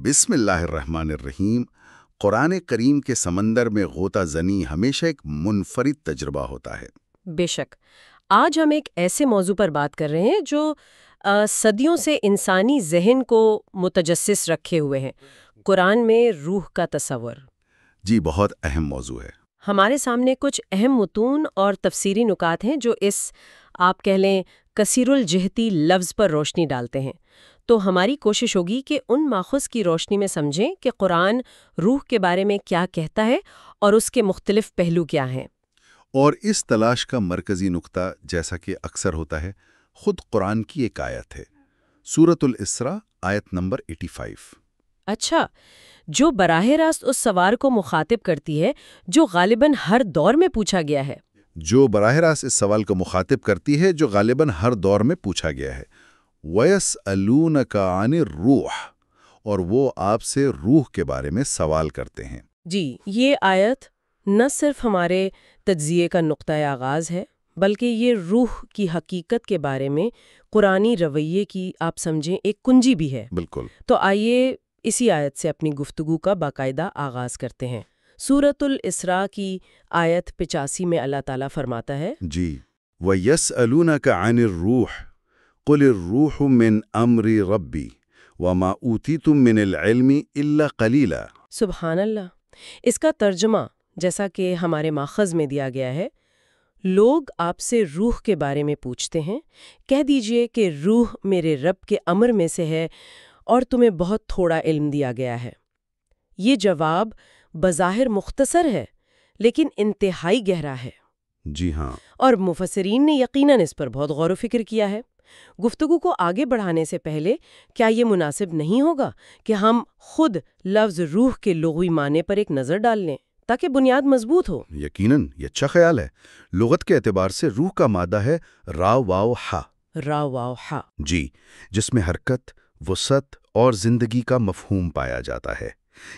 بسم اللہ الرحمن الرحیم۔ قرآن کریم کے سمندر میں غوطہ زنی ہمیشہ ایک منفرد تجربہ ہوتا ہے۔ بے شک آج ہم ایک ایسے موضوع پر بات کر رہے ہیں جو صدیوں سے انسانی ذہن کو متجسس رکھے ہوئے ہیں، قرآن میں روح کا تصور۔ جی، بہت اہم موضوع ہے۔ ہمارے سامنے کچھ اہم متون اور تفسیری نکات ہیں جو اس آپ کہہ لیں کثیر الجہتی لفظ پر روشنی ڈالتے ہیں۔ تو ہماری کوشش ہوگی کہ ان ماخذ کی روشنی میں سمجھیں کہ قرآن روح کے بارے میں کیا کہتا ہے اور اس کے مختلف پہلو کیا ہیں۔ اور اس تلاش کا مرکزی نقطہ، جیسا کہ اکثر ہوتا ہے، خود قرآن کی ایک آیت ہے، سورۃ الاسراء آیت نمبر 85۔ اچھا، جو براہ راست اس سوال کو مخاطب کرتی ہے جو غالباً ہر دور میں پوچھا گیا ہے۔ جو براہ راست اس سوال کو مخاطب کرتی ہے جو غالباً ہر دور میں پوچھا گیا ہے، وَيَسْأَلُونَكَ عَنِ الرُّوحِ، اور وہ آپ سے روح کے بارے میں سوال کرتے ہیں۔ جی، یہ آیت نہ صرف ہمارے تجزیے کا نقطۂ آغاز ہے بلکہ یہ روح کی حقیقت کے بارے میں قرآنی رویے کی آپ سمجھیں ایک کنجی بھی ہے۔ بالکل۔ تو آئیے اسی آیت سے اپنی گفتگو کا باقاعدہ آغاز کرتے ہیں۔ سورۃ الاسراء کی آیت 85 میں اللہ تعالیٰ فرماتا ہے، جی، وَيَسْأَلُونَكَ عَنِ الرُّوحِ قُلِ الرُّوحُ مِنْ أَمْرِ رَبِّي وَمَا أُوتِيتُم مِّنَ الْعِلْمِ إِلَّا قَلِيلًا۔ سبحان اللہ۔ اس کا ترجمہ جیسا کہ ہمارے ماخذ میں دیا گیا ہے، لوگ آپ سے روح کے بارے میں پوچھتے ہیں، کہہ دیجئے کہ روح میرے رب کے امر میں سے ہے اور تمہیں بہت تھوڑا علم دیا گیا ہے۔ یہ جواب بظاہر مختصر ہے لیکن انتہائی گہرا ہے۔ جی ہاں۔ اور مفسرین نے یقیناً اس پر بہت غور و فکر کیا ہے۔ گفتگو کو آگے بڑھانے سے پہلے کیا یہ مناسب نہیں ہوگا کہ ہم خود لفظ روح کے لغوی معنی پر ایک نظر ڈال لیں تاکہ بنیاد مضبوط ہو؟ یقیناً، یہ اچھا خیال ہے۔ لغت کے اعتبار سے روح کا مادہ ہے را واو ہا۔ را واو ہا۔ جی، جس میں حرکت، وسعت اور زندگی کا مفہوم پایا جاتا ہے۔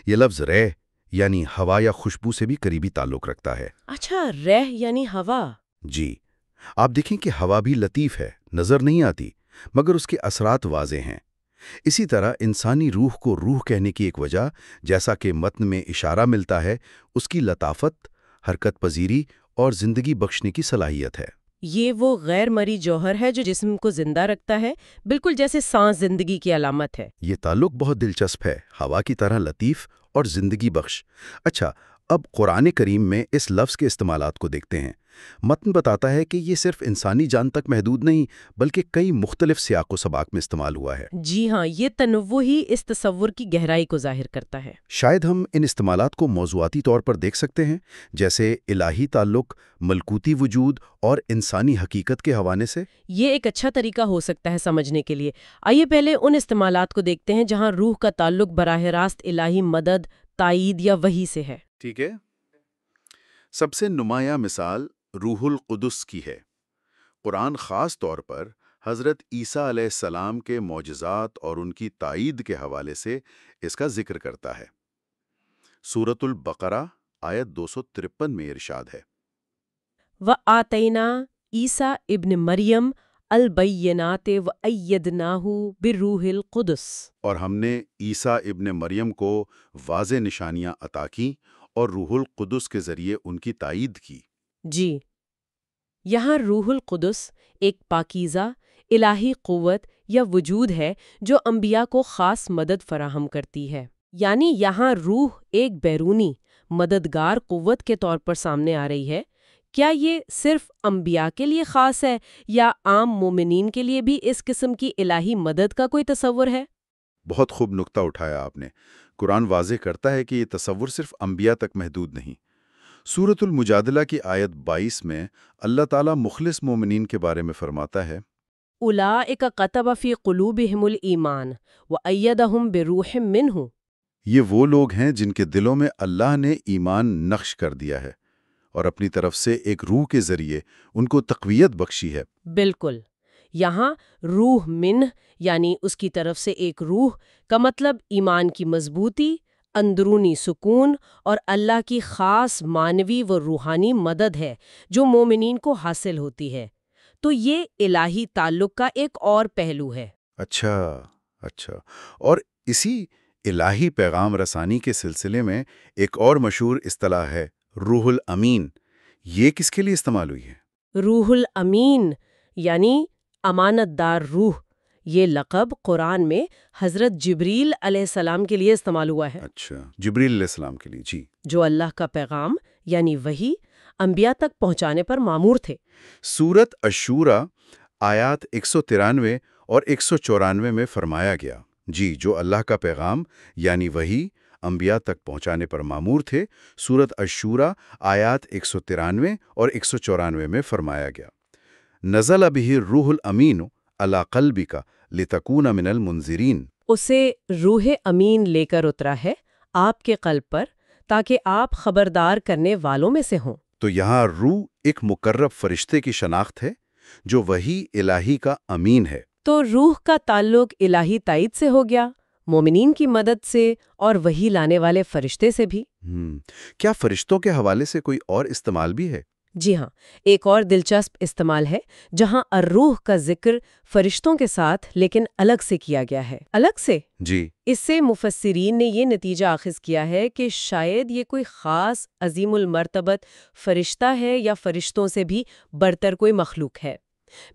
یہ لفظ رہ یعنی ہوا یا خوشبو سے بھی قریبی تعلق رکھتا ہے۔ اچھا، رہ یعنی ہوا۔ جی، آپ دیکھیں کہ ہوا بھی لطیف ہے، نظر نہیں آتی، مگر اس کے اثرات واضح ہیں۔ اسی طرح انسانی روح کو روح کہنے کی ایک وجہ، جیسا کہ متن میں اشارہ ملتا ہے، اس کی لطافت، حرکت پذیری اور زندگی بخشنے کی صلاحیت ہے۔ یہ وہ غیر مری جوہر ہے جو جسم کو زندہ رکھتا ہے، بالکل جیسے سانس زندگی کی علامت ہے۔ یہ تعلق بہت دلچسپ ہے، ہوا کی طرح لطیف اور زندگی بخش۔ اچھا، اب قرآن کریم میں اس لفظ کے استعمالات کو دیکھتے ہیں۔ متن بتاتا ہے کہ یہ صرف انسانی جان تک محدود نہیں بلکہ کئی مختلف سیاق و سباق میں استعمال ہوا ہے۔ جی ہاں، یہ تنوع ہی اس تصور کی گہرائی کو ظاہر کرتا ہے۔ شاید ہم ان استعمالات کو موضوعاتی طور پر دیکھ سکتے ہیں، جیسے الہی تعلق، ملکوتی وجود اور انسانی حقیقت کے حوالے سے۔ یہ ایک اچھا طریقہ ہو سکتا ہے سمجھنے کے لیے۔ آئیے پہلے ان استعمالات کو دیکھتے ہیں جہاں روح کا تعلق براہ راست الہی مدد، تائید یا وحی سے ہے۔ ٹھیک ہے۔ سب سے نمایاں مثال روح القدس کی ہے۔ قرآن خاص طور پر حضرت عیسیٰ علیہ السلام کے معجزات اور ان کی تائید کے حوالے سے اس کا ذکر کرتا ہے۔ سورۃ البقرہ آیت 253 میں ارشاد ہے، وَآتَيْنَا عیسیٰ ابن مریم البینات وَأَیَّدْنَاہُ بِالروح القدس۔ اور ہم نے عیسیٰ ابن مریم کو واضح نشانیاں عطا کیں اور روح القدس کے ذریعے ان کی تائید کی۔ جی، یہاں روح القدس ایک پاکیزہ الہی قوت یا وجود ہے جو انبیاء کو خاص مدد فراہم کرتی ہے۔ یعنی یہاں روح ایک بیرونی مددگار قوت کے طور پر سامنے آ رہی ہے۔ کیا یہ صرف انبیاء کے لیے خاص ہے یا عام مومنین کے لیے بھی اس قسم کی الہی مدد کا کوئی تصور ہے؟ بہت خوب نقطہ اٹھایا آپ نے۔ قرآن واضح کرتا ہے کہ یہ تصور صرف انبیاء تک محدود نہیں۔ سورۃ المجادلہ کی آیت 22 میں اللہ تعالیٰ مخلص مومنین کے بارے میں فرماتا ہے، اولئک کتب فی قلوبہم الایمان وایدہم بروح منہ۔ یہ وہ لوگ ہیں جن کے دلوں میں اللہ نے ایمان نقش کر دیا ہے اور اپنی طرف سے ایک روح کے ذریعے ان کو تقویت بخشی ہے۔ بالکل، یہاں روح منہ یعنی اس کی طرف سے ایک روح کا مطلب ایمان کی مضبوطی، اندرونی سکون اور اللہ کی خاص معنوی و روحانی مدد ہے جو مومنین کو حاصل ہوتی ہے۔ تو یہ الہی تعلق کا ایک اور پہلو ہے۔ اچھا، اور اسی الہی پیغام رسانی کے سلسلے میں ایک اور مشہور اصطلاح ہے روح الامین۔ یہ کس کے لیے استعمال ہوئی ہے؟ روح الامین یعنی امانت دار روح، یہ لقب قرآن میں حضرت جبریل علیہ السلام کے لیے استعمال ہوا ہے۔ اچھا، جبریل علیہ السلام کے لیے، جی۔ جو اللہ کا پیغام یعنی وحی انبیاء تک پہنچانے پر مامور تھے۔ سورت الشورى آیات 193 اور 194 میں فرمایا گیا، جی، جو اللہ کا پیغام یعنی وحی انبیاء تک پہنچانے پر مامور تھے۔ سورت الشورى آیات 193 اور 194 میں فرمایا گیا، نزل بہ الروح الامین علی قلبک لتکون من المنذرین۔ اسے روح امین لے کر اترا ہے آپ کے قلب پر تاکہ آپ خبردار کرنے والوں میں سے ہوں۔ تو یہاں روح ایک مقرب فرشتے کی شناخت ہے جو وحی الہی کا امین ہے۔ تو روح کا تعلق الہی تائید سے ہو گیا، مومنین کی مدد سے اور وحی لانے والے فرشتے سے بھی۔ کیا فرشتوں کے حوالے سے کوئی اور استعمال بھی ہے؟ جی ہاں، ایک اور دلچسپ استعمال ہے جہاں الروح کا ذکر فرشتوں کے ساتھ لیکن الگ سے کیا گیا ہے۔ الگ سے؟ جی۔ اس سے مفسرین نے یہ نتیجہ اخذ کیا ہے کہ شاید یہ کوئی خاص عظیم المرتبت فرشتہ ہے یا فرشتوں سے بھی برتر کوئی مخلوق ہے۔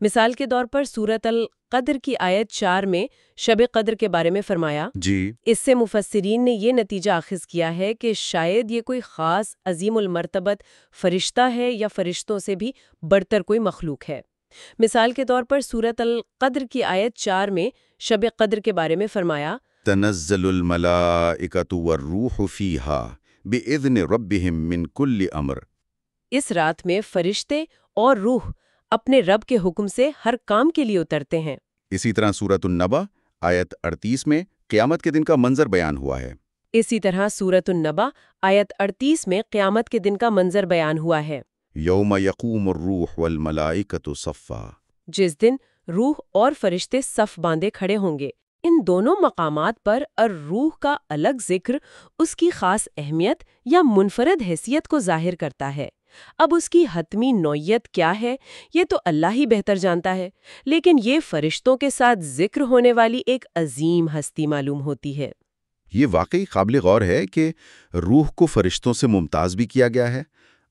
مثال کے طور پر سورۃ القدر کی آیت 4 میں شب قدر کے بارے میں فرمایا۔ جی۔ اس سے مفسرین نے یہ نتیجہ اخذ کیا ہے کہ شاید یہ کوئی خاص عظیم المرتبت فرشتہ ہے یا فرشتوں سے بھی برتر کوئی مخلوق ہے۔ مثال کے طور پر سورۃ القدر کی آیت 4 میں شب قدر کے بارے میں فرمایا، تنزل الملائکۃ والروح فیہا بإذن ربہم من کل امر۔ اس رات میں فرشتے اور روح اپنے رب کے حکم سے ہر کام کے لیے اترتے ہیں۔ اسی طرح سورۃ النبأ آیت 38 میں قیامت کے دن کا منظر بیان ہوا ہے۔ اسی طرح سورۃ النبأ آیت 38 میں قیامت کے دن کا منظر بیان ہوا ہے۔ یوم یقوم الروح والملائکۃ صفا۔ جس دن روح اور فرشتے صف باندھے کھڑے ہوں گے۔ ان دونوں مقامات پر الروح کا الگ ذکر اس کی خاص اہمیت یا منفرد حیثیت کو ظاہر کرتا ہے۔ اب اس کی حتمی نوعیت کیا ہے یہ تو اللہ ہی بہتر جانتا ہے، لیکن یہ فرشتوں کے ساتھ ذکر ہونے والی ایک عظیم ہستی معلوم ہوتی ہے۔ یہ واقعی قابل غور ہے کہ روح کو فرشتوں سے ممتاز بھی کیا گیا ہے۔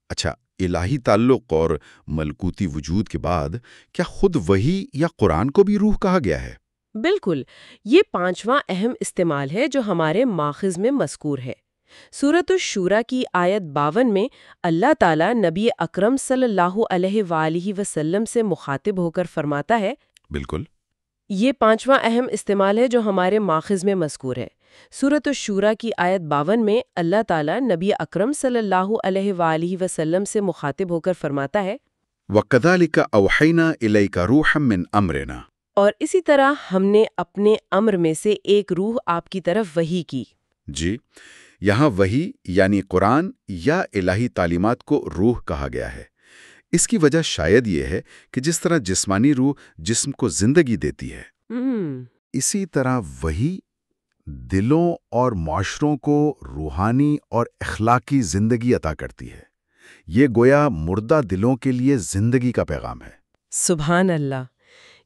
اچھا، الہی تعلق اور ملکوتی وجود کے بعد کیا خود وحی یا قرآن کو بھی روح کہا گیا ہے؟ بالکل، یہ 5واں اہم استعمال ہے جو ہمارے ماخذ میں مذکور ہے۔ سورۃ الشورى کی آیت 52 میں اللہ تعالیٰ نبی اکرم صلی اللہ علیہ وآلہ وسلم سے مخاطب ہو کر فرماتا ہے، بالکل۔ یہ 5واں اہم استعمال ہے جو ہمارے ماخذ میں مذکور ہے۔ سورۃ الشورى کی آیت 52 میں اللہ تعالیٰ نبی اکرم صلی اللہ علیہ وآلہ وسلم سے مخاطب ہو کر فرماتا ہے، وَكَذَلِكَ أَوْحَيْنَا إِلَيْكَ رُوحًا مِّنْ أَمْرِنَا۔ اور اسی طرح ہم نے اپنے امر میں سے ایک روح آپ کی طرف وحی کی۔ جی، یہاں وحی یعنی قرآن یا الہی تعلیمات کو روح کہا گیا ہے۔ اس کی وجہ شاید یہ ہے کہ جس طرح جسمانی روح جسم کو زندگی دیتی ہے، اسی طرح وحی دلوں اور معاشروں کو روحانی اور اخلاقی زندگی عطا کرتی ہے۔ یہ گویا مردہ دلوں کے لیے زندگی کا پیغام ہے۔ سبحان اللہ!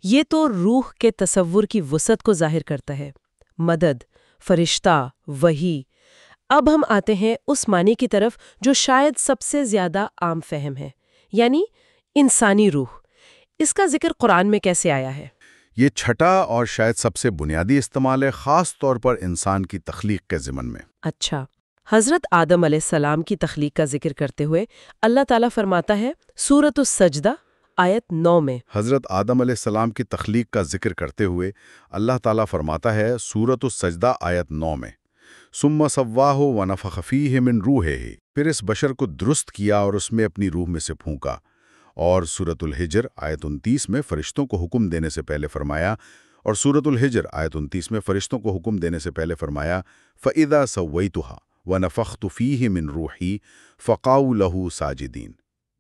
یہ تو روح کے تصور کی وسعت کو ظاہر کرتا ہے۔ مدد، فرشتہ، وحی۔ اب ہم آتے ہیں اس معنی کی طرف جو شاید سب سے زیادہ عام فہم ہے، یعنی انسانی روح۔ اس کا ذکر قرآن میں کیسے آیا ہے؟ یہ چھٹا اور شاید سب سے بنیادی استعمال ہے، خاص طور پر انسان کی تخلیق کے ضمن میں۔ اچھا، حضرت آدم علیہ السلام کی تخلیق کا ذکر کرتے ہوئے اللہ تعالیٰ فرماتا ہے سورۃ السجدہ آیت 9 میں، حضرت آدم علیہ السلام کی تخلیق کا ذکر کرتے ہوئے اللہ تعالیٰ فرماتا ہے سورۃ السجدہ آیت 9 میں، ثم سواہ ونفخ فیہ من روحہ، پھر اس بشر کو درست کیا اور اس میں اپنی روح میں سے پھونکا۔ اور سورۃ الحجر آیت 29 میں فرشتوں کو حکم دینے سے پہلے فرمایا، اور سورۃ الحجر آیت 29 میں فرشتوں کو حکم دینے سے پہلے فرمایا، فَإِذَا سَوَّيْتُهَا وَنَفَخْتُ فِيهِ مِن رُوحِي فَقَعُوا لَهُ سَاجِدِينَ،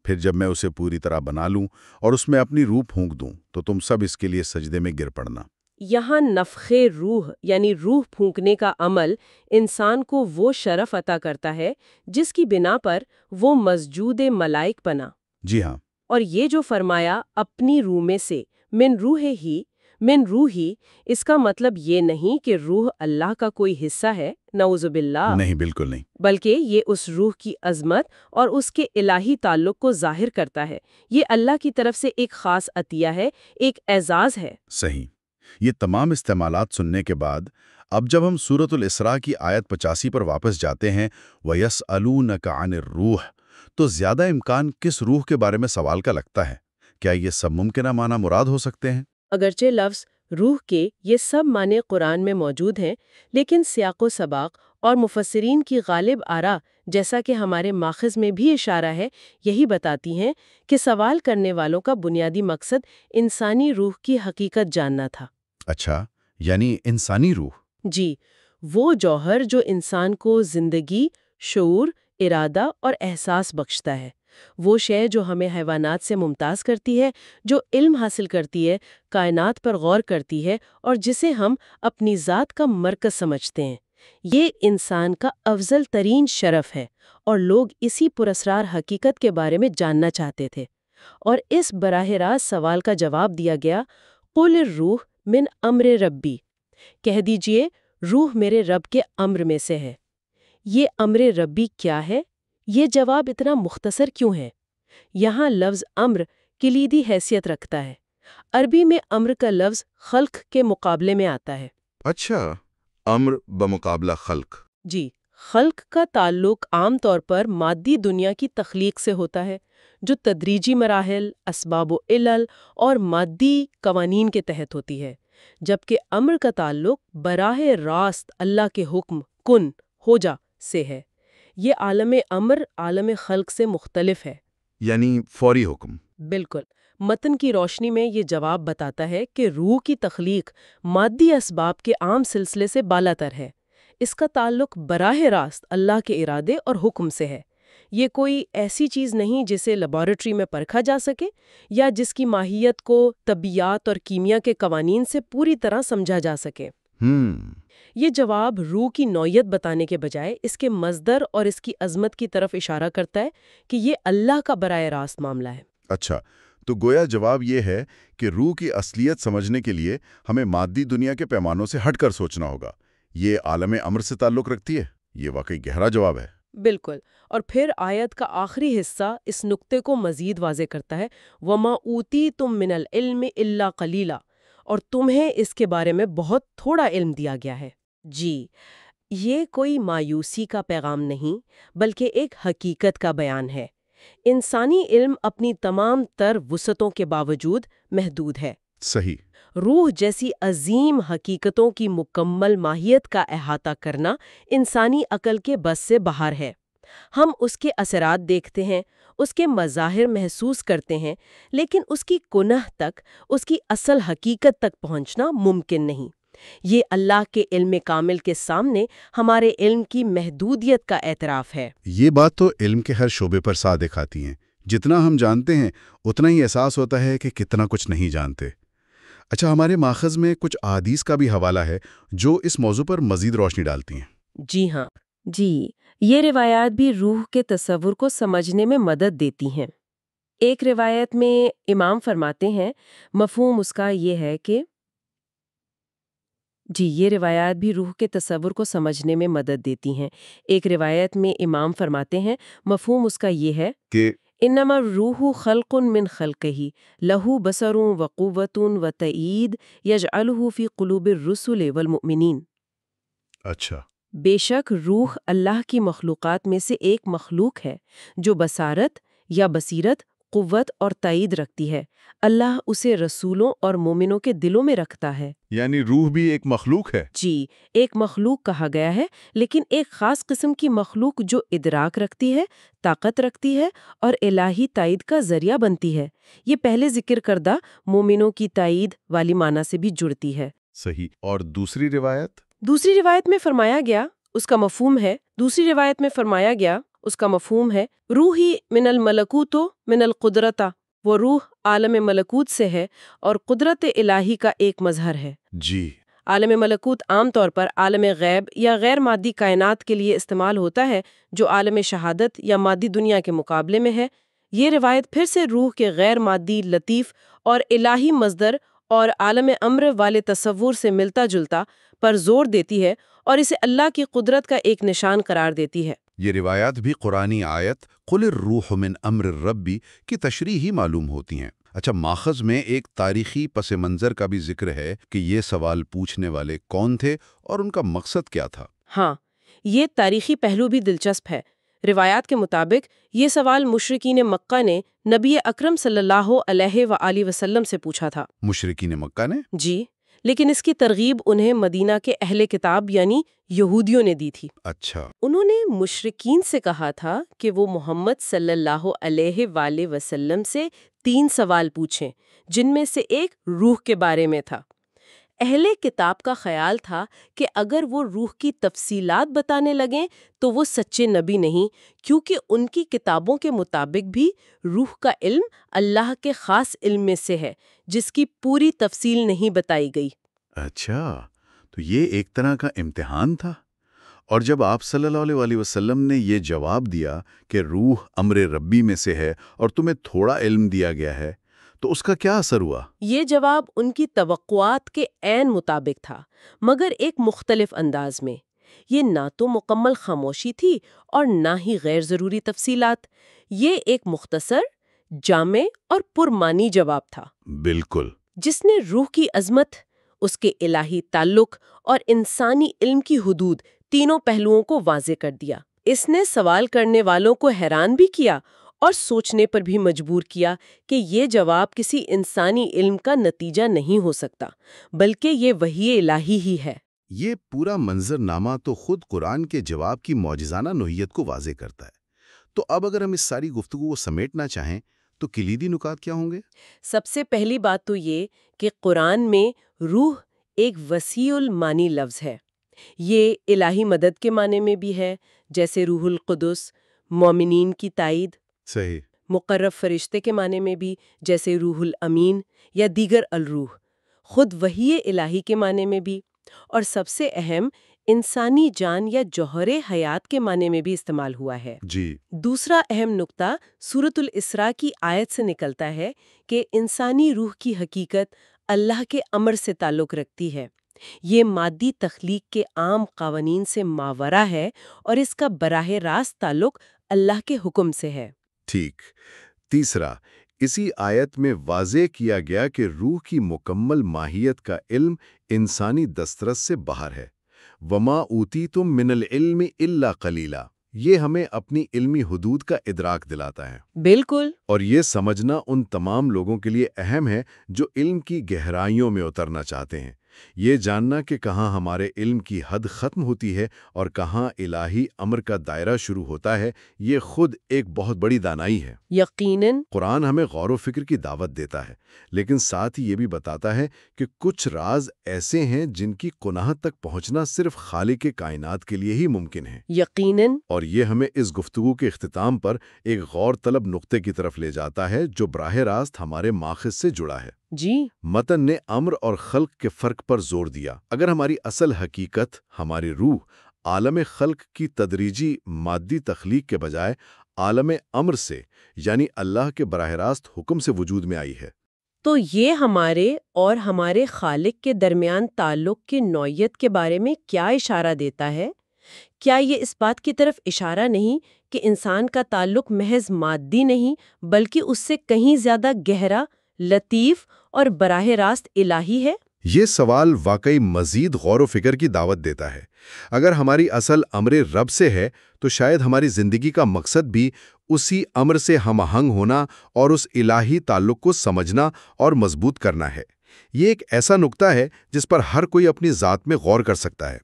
پھر جب میں اسے پوری طرح بنا لوں اور اس میں اپنی روح پھونک دوں تو تم سب اس کے لیے سجدے میں گر پڑنا۔ یہاں نفخ روح یعنی روح پھونکنے کا عمل انسان کو وہ شرف عطا کرتا ہے جس کی بنا پر وہ مسجود ملائک بنا۔ جی ہاں۔ اور یہ جو فرمایا اپنی روح میں سے من روح ہی، من روحی اس کا مطلب یہ نہیں کہ روح اللہ کا کوئی حصہ ہے، نعوذ باللہ، نہیں، بالکل نہیں۔ بلکہ یہ اس روح کی عظمت اور اس کے الہی تعلق کو ظاہر کرتا ہے۔ یہ اللہ کی طرف سے ایک خاص عطیہ ہے، ایک اعزاز ہے۔ صحیح۔ یہ تمام استعمالات سننے کے بعد اب جب ہم سورۃ الاسراء کی آیت 85 پر واپس جاتے ہیں وَيَسْأَلُونَكَ عَنِ الرُّوحِ، تو زیادہ امکان کس روح کے بارے میں سوال کا لگتا ہے؟ کیا یہ سب ممکنہ معنی مراد ہو سکتے ہیں؟ اگرچہ لفظ روح کے یہ سب معنی قرآن میں موجود ہیں، لیکن سیاق و سباق اور مفسرین کی غالب آراء، جیسا کہ ہمارے ماخذ میں بھی اشارہ ہے، یہی بتاتی ہیں کہ سوال کرنے والوں کا بنیادی مقصد انسانی روح کی حقیقت جاننا تھا۔ اچھا، یعنی انسانی روح؟ جی، وہ جوہر جو انسان کو زندگی، شعور، ارادہ اور احساس بخشتا ہے، وہ شے جو ہمیں حیوانات سے ممتاز کرتی ہے، جو علم حاصل کرتی ہے، کائنات پر غور کرتی ہے اور جسے ہم اپنی ذات کا مرکز سمجھتے ہیں۔ یہ انسان کا افضل ترین شرف ہے اور لوگ اسی پراسرار حقیقت کے بارے میں جاننا چاہتے تھے، اور اس براہ راست سوال کا جواب دیا گیا، قُلِ الرُّوحُ مِنْ أَمْرِ رَبِّی، کہہ دیجئے روح میرے رب کے امر میں سے ہے۔ یہ امر ربی کیا ہے؟ یہ جواب اتنا مختصر کیوں ہے؟ یہاں لفظ امر کلیدی حیثیت رکھتا ہے۔ عربی میں امر کا لفظ خلق کے مقابلے میں آتا ہے۔ اچھا، امر بمقابلہ خلق۔ جی، خلق کا تعلق عام طور پر مادی دنیا کی تخلیق سے ہوتا ہے، جو تدریجی مراحل، اسباب و علل اور مادی قوانین کے تحت ہوتی ہے، جبکہ امر کا تعلق براہ راست اللہ کے حکم کن ہو جا سے ہے۔ یہ عالم امر عالم خلق سے مختلف ہے۔ یعنی فوری حکم۔ بالکل۔ متن کی روشنی میں یہ جواب بتاتا ہے کہ روح کی تخلیق مادی اسباب کے عام سلسلے سے بالاتر ہے۔ اس کا تعلق براہ راست اللہ کے ارادے اور حکم سے ہے۔ یہ کوئی ایسی چیز نہیں جسے لیبارٹری میں پرکھا جا سکے یا جس کی ماہیت کو طبیعیات اور کیمیا کے قوانین سے پوری طرح سمجھا جا سکے۔ یہ جواب روح کی نوعیت بتانے کے بجائے اس کے مصدر اور اس کی عظمت کی طرف اشارہ کرتا ہے کہ یہ اللہ کا براہ راست معاملہ ہے۔ اچھا، تو گویا جواب یہ ہے کہ روح کی اصلیت سمجھنے کے لیے ہمیں مادی دنیا کے پیمانوں سے ہٹ کر سوچنا ہوگا۔ یہ عالم امر سے تعلق رکھتی ہے۔ یہ واقعی گہرا جواب ہے۔ بالکل، اور پھر آیت کا آخری حصہ اس نقطے کو مزید واضح کرتا ہے، وَمَا أُوتِیتُم مِّنَ الْعِلْمِ إِلَّا قَلِیلًا، اور تمہیں اس کے بارے میں بہت تھوڑا علم دیا گیا ہے۔ جی، یہ کوئی مایوسی کا پیغام نہیں، بلکہ ایک حقیقت کا بیان ہے۔ انسانی علم اپنی تمام تر وسعتوں کے باوجود محدود ہے۔ صحیح۔ روح جیسی عظیم حقیقتوں کی مکمل ماہیت کا احاطہ کرنا انسانی عقل کے بس سے باہر ہے۔ ہم اس کے اثرات دیکھتے ہیں، اس کے مظاہر محسوس کرتے ہیں، لیکن اس کی کنہ تک، اس کی اصل حقیقت تک پہنچنا ممکن نہیں۔ یہ اللہ کے علم کامل کے سامنے ہمارے علم کی محدودیت کا اعتراف ہے۔ یہ بات تو علم کے ہر شعبے پر صادق آتی ہیں۔ جتنا ہم جانتے ہیں اتنا ہی احساس ہوتا ہے کہ کتنا کچھ نہیں جانتے۔ اچھا، ہمارے ماخذ میں کچھ احادیث کا بھی حوالہ ہے جو اس موضوع پر مزید روشنی ڈالتی ہیں۔ جی ہاں، جی، یہ روایات بھی روح کے تصور کو سمجھنے میں مدد دیتی ہیں۔ ایک روایت میں امام فرماتے ہیں، مفہوم اس کا یہ ہے کہ یہ روایات بھی روح کے تصور کو سمجھنے میں مدد دیتی ہیں۔ ایک روایت میں امام فرماتے ہیں، مفہوم اس کا یہ ہے کہ انما الروح خلق من خلقہ لہ بصر وقوۃ وتأیید یجعلہ فی قلوب الرسل والمؤمنین۔ اچھا، بے شک روح اللہ کی مخلوقات میں سے ایک مخلوق ہے جو بصارت یا بصیرت، قوت اور تائید رکھتی ہے۔ اللہ اسے رسولوں اور مومنوں کے دلوں میں رکھتا ہے۔ یعنی روح بھی ایک مخلوق ہے؟ جی، ایک مخلوق کہا گیا ہے، لیکن ایک خاص قسم کی مخلوق جو ادراک رکھتی ہے، طاقت رکھتی ہے اور الہی تائید کا ذریعہ بنتی ہے۔ یہ پہلے ذکر کردہ مومنوں کی تائید والی معنی سے بھی جڑتی ہے۔ صحیح۔ اور دوسری روایت؟ دوسری روایت میں فرمایا گیا، اس کا مفہوم ہے، اس کا مفہوم ہے، روحی من الملکوت من القدرت، وہ روح عالم ملکوت سے ہے اور قدرت الہی کا ایک مظہر ہے۔ جی۔ عالم ملکوت عام طور پر عالم غیب یا غیر مادی کائنات کے لیے استعمال ہوتا ہے جو عالم شہادت یا مادی دنیا کے مقابلے میں ہے۔ یہ روایت پھر سے روح کے غیر مادی، لطیف اور الہی مصدر اور عالم امر والے تصور سے ملتا جلتا پر زور دیتی ہے اور اسے اللہ کی قدرت کا ایک نشان قرار دیتی ہے۔ یہ روایات بھی قرآنی آیت قل الروح من امر ربی کی تشریح ہی معلوم ہوتی ہیں۔ اچھا، ماخذ میں ایک تاریخی پس منظر کا بھی ذکر ہے کہ یہ سوال پوچھنے والے کون تھے اور ان کا مقصد کیا تھا۔ ہاں، یہ تاریخی پہلو بھی دلچسپ ہے۔ روایات کے مطابق یہ سوال مشرکین مکہ نے نبی اکرم صلی اللہ علیہ وآلہ وسلم سے پوچھا تھا۔ مشرکین مکہ نے؟ جی، لیکن اس کی ترغیب انہیں مدینہ کے اہل کتاب یعنی یہودیوں نے دی تھی۔ اچھا۔ انہوں نے مشرکین سے کہا تھا کہ وہ محمد صلی اللہ علیہ وآلہ وسلم سے 3 سوال پوچھیں، جن میں سے ایک روح کے بارے میں تھا۔ اہل کتاب کا خیال تھا کہ اگر وہ روح کی تفصیلات بتانے لگیں تو وہ سچے نبی نہیں، کیونکہ ان کی کتابوں کے مطابق بھی روح کا علم اللہ کے خاص علم میں سے ہے، جس کی پوری تفصیل نہیں بتائی گئی۔ اچھا، تو یہ ایک طرح کا امتحان تھا۔ اور جب آپ صلی اللہ علیہ وآلہ وسلم نے یہ جواب دیا کہ روح امر ربی میں سے ہے اور تمہیں تھوڑا علم دیا گیا ہے، تو اس کا کیا اثر ہوا؟ یہ جواب ان کی توقعات کے عین مطابق تھا، مگر ایک مختلف انداز میں۔ یہ نہ تو مکمل خاموشی تھی اور نہ ہی غیر ضروری تفصیلات۔ یہ ایک مختصر، جامع اور پرمعنی جواب تھا۔ بالکل۔ جس نے روح کی عظمت، اس کے الہی تعلق اور انسانی علم کی حدود تینوں پہلوؤں کو واضح کر دیا۔ اس نے سوال کرنے والوں کو حیران بھی کیا اور سوچنے پر بھی مجبور کیا کہ یہ جواب کسی انسانی علم کا نتیجہ نہیں ہو سکتا، بلکہ یہ وحی الہی ہی ہے۔ یہ پورا منظرنامہ تو خود قرآن کے جواب کی معجزانہ نوعیت کو واضح کرتا ہے۔ تو اب اگر ہم اس ساری گفتگو کو سمیٹنا چاہیں تو کلیدی نکات کیا ہوں گے؟ سب سے پہلی بات تو یہ کہ قرآن میں روح ایک وسیع المعنی لفظ ہے۔ یہ الہی مدد کے معنی میں بھی ہے، جیسے روح القدس، مومنین کی تائید۔ صحیح۔ مقرب فرشتے کے معنی میں بھی، جیسے روح الامین یا دیگر الروح۔ خود وحی الہی کے معنی میں بھی، اور سب سے اہم انسانی جان یا جوہر حیات کے معنی میں بھی استعمال ہوا ہے۔ جی۔ دوسرا اہم نقطہ سورۃ الاسراء کی آیت سے نکلتا ہے کہ انسانی روح کی حقیقت اللہ کے امر سے تعلق رکھتی ہے۔ یہ مادی تخلیق کے عام قوانین سے ماورا ہے اور اس کا براہ راست تعلق اللہ کے حکم سے ہے۔ ٹھیک۔ تیسرا، اسی آیت میں واضح کیا گیا کہ روح کی مکمل ماہیت کا علم انسانی دسترس سے باہر ہے۔ وَمَا أُوتِيتُم مِّنَ الْعِلْمِ إِلَّا قَلِيلًا۔ یہ ہمیں اپنی علمی حدود کا ادراک دلاتا ہے۔ بالکل۔ اور یہ سمجھنا ان تمام لوگوں کے لیے اہم ہے جو علم کی گہرائیوں میں اترنا چاہتے ہیں۔ یہ جاننا کہ کہاں ہمارے علم کی حد ختم ہوتی ہے اور کہاں الہی امر کا دائرہ شروع ہوتا ہے، یہ خود ایک بہت بڑی دانائی ہے۔ یقیناً۔ قرآن ہمیں غور و فکر کی دعوت دیتا ہے، لیکن ساتھ ہی یہ بھی بتاتا ہے کہ کچھ راز ایسے ہیں جن کی کناہت تک پہنچنا صرف خالق کائنات کے لیے ہی ممکن ہے۔ یقیناً۔ اور یہ ہمیں اس گفتگو کے اختتام پر ایک غور طلب نقطے کی طرف لے جاتا ہے جو براہ راست ہمارے ماخذ سے جڑا ہے۔ جی۔ متن نے امر اور خلق کے فرق پر زور دیا۔ اگر ہماری اصل حقیقت، ہماری روح، عالم خلق کی تدریجی مادی تخلیق کے بجائے عالم امر سے یعنی اللہ کے براہ راست حکم سے وجود میں آئی ہے، تو یہ ہمارے اور ہمارے خالق کے درمیان تعلق کی نوعیت کے بارے میں کیا اشارہ دیتا ہے؟ کیا یہ اس بات کی طرف اشارہ نہیں کہ انسان کا تعلق محض مادی نہیں بلکہ اس سے کہیں زیادہ گہرا، لطیف اور براہ راست الہی ہے؟ یہ سوال واقعی مزید غور و فکر کی دعوت دیتا ہے۔ اگر ہماری اصل امر رب سے ہے تو شاید ہماری زندگی کا مقصد بھی اسی امر سے ہم آہنگ ہونا اور اس الہی تعلق کو سمجھنا اور مضبوط کرنا ہے۔ یہ ایک ایسا نقطہ ہے جس پر ہر کوئی اپنی ذات میں غور کر سکتا ہے۔